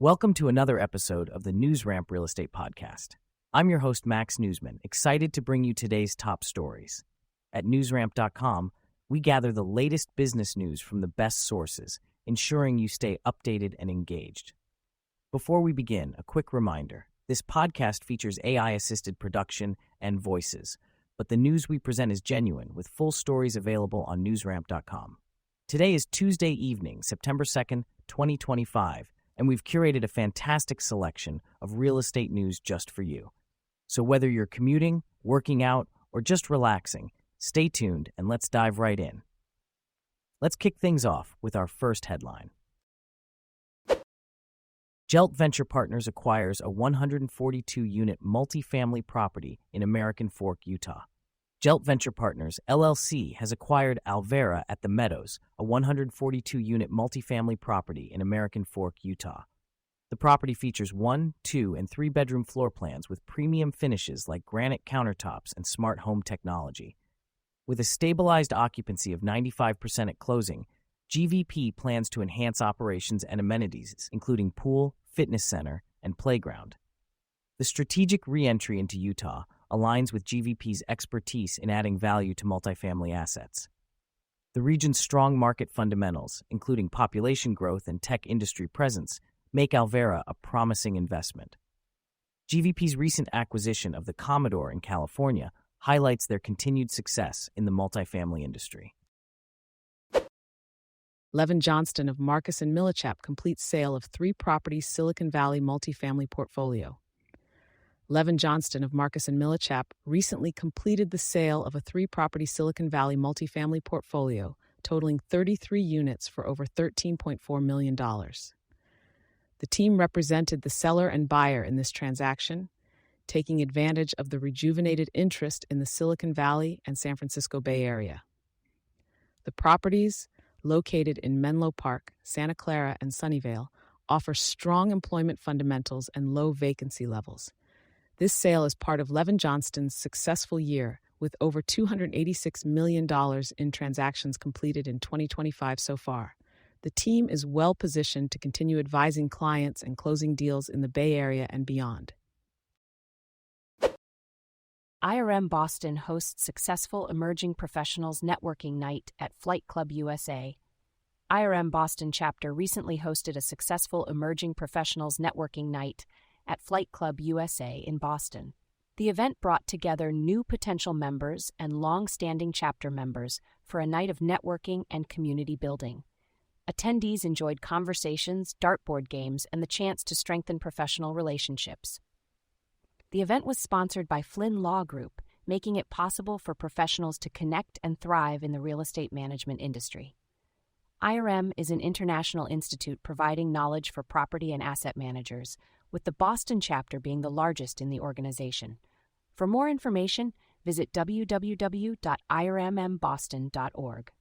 Welcome to another episode of the NewsRamp Real Estate Podcast. I'm your host, Max Newsman, excited to bring you today's top stories. At newsramp.com, we gather the latest business news from the best sources, ensuring you stay updated and engaged. Before we begin, a quick reminder. This podcast features AI-assisted production and voices, but the news we present is genuine, with full stories available on newsramp.com. Today is Tuesday evening, September 2nd, 2025, and we've curated a fantastic selection of real estate news just for you. So whether you're commuting, working out, or just relaxing, stay tuned and let's dive right in. Let's kick things off with our first headline. Gelt Venture Partners acquires a 142-unit multifamily property in American Fork, Utah. Gelt Venture Partners, LLC, has acquired Alvera at the Meadows, a 142-unit multifamily property in American Fork, Utah. The property features 1, 2, and 3-bedroom floor plans with premium finishes like granite countertops and smart home technology. With a stabilized occupancy of 95% at closing, GVP plans to enhance operations and amenities, including pool, fitness center, and playground. The strategic re-entry into Utah aligns with GVP's expertise in adding value to multifamily assets. The region's strong market fundamentals, including population growth and tech industry presence, make Alvera a promising investment. GVP's recent acquisition of the Commodore in California highlights their continued success in the multifamily industry. Levin Johnston of Marcus & Millichap completes sale of 3-property Silicon Valley multifamily portfolio. Levin Johnston of Marcus & Millichap recently completed the sale of a 3-property Silicon Valley multifamily portfolio totaling 33 units for over $13.4 million. The team represented the seller and buyer in this transaction, taking advantage of the rejuvenated interest in the Silicon Valley and San Francisco Bay Area. The properties, located in Menlo Park, Santa Clara, and Sunnyvale, offer strong employment fundamentals and low vacancy levels. This sale is part of Levin Johnston's successful year, with over $286 million in transactions completed in 2025 so far. The team is well positioned to continue advising clients and closing deals in the Bay Area and beyond. IREM Boston hosts successful emerging professionals networking night at Flight Club USA. IREM Boston chapter recently hosted a successful emerging professionals networking night at Flight Club USA in Boston. The event brought together new potential members and long-standing chapter members for a night of networking and community building. Attendees enjoyed conversations, dartboard games, and the chance to strengthen professional relationships. The event was sponsored by Flynn Law Group, making it possible for professionals to connect and thrive in the real estate management industry. IREM is an international institute providing knowledge for property and asset managers, with the Boston chapter being the largest in the organization. For more information, visit www.irmmboston.org.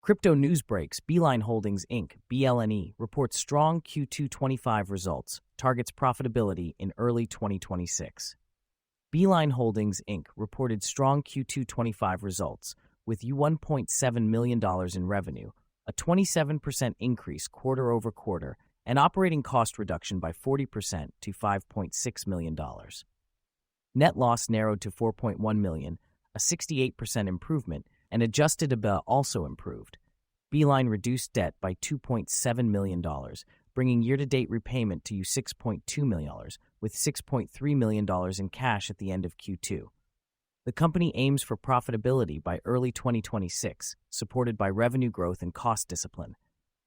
Crypto news breaks. Beeline Holdings, Inc., BLNE, reports strong Q2 25 results, targets profitability in early 2026. Beeline Holdings, Inc. reported strong Q2 25 results, with $1.7 million in revenue, a 27% increase quarter over quarter, and operating cost reduction by 40% to $5.6 million. Net loss narrowed to $4.1 million, a 68% improvement, and adjusted EBITDA also improved. Beeline reduced debt by $2.7 million, bringing year-to-date repayment to $6.2 million, with $6.3 million in cash at the end of Q2. The company aims for profitability by early 2026, supported by revenue growth and cost discipline.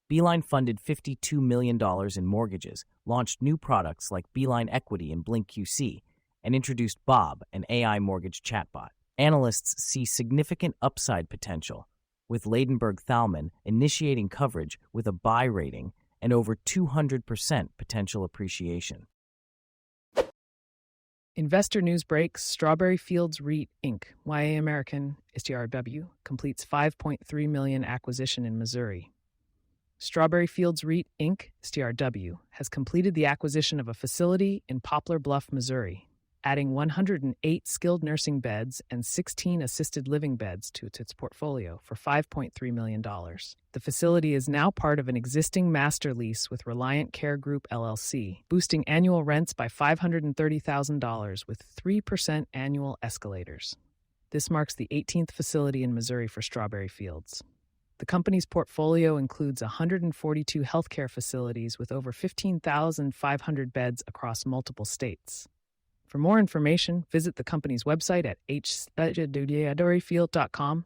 Beeline funded $52 million in mortgages, launched new products like Beeline Equity and Blink QC, and introduced Bob, an AI mortgage chatbot. Analysts see significant upside potential, with Ladenburg Thalmann initiating coverage with a buy rating and over 200% potential appreciation. Investor news breaks. Strawberry Fields REIT, Inc., YA American, STRW, completes $5.3 million acquisition in Missouri. Strawberry Fields REIT, Inc., STRW, has completed the acquisition of a facility in Poplar Bluff, Missouri. adding 108 skilled nursing beds and 16 assisted living beds to its portfolio for $5.3 million. The facility is now part of an existing master lease with Reliant Care Group LLC, boosting annual rents by $530,000 with 3% annual escalators. This marks the 18th facility in Missouri for Strawberry Fields. The company's portfolio includes 142 healthcare facilities with over 15,500 beds across multiple states. For more information, visit the company's website at strawberryfield.com/.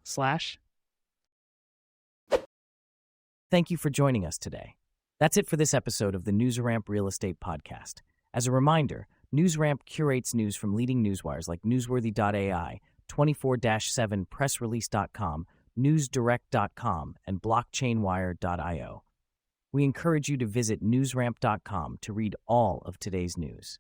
Thank you for joining us today. That's it for this episode of the NewsRamp Real Estate Podcast. As a reminder, NewsRamp curates news from leading newswires like Newsworthy.ai, 24/7 PressRelease.com, NewsDirect.com, and BlockchainWire.io. We encourage you to visit newsramp.com to read all of today's news.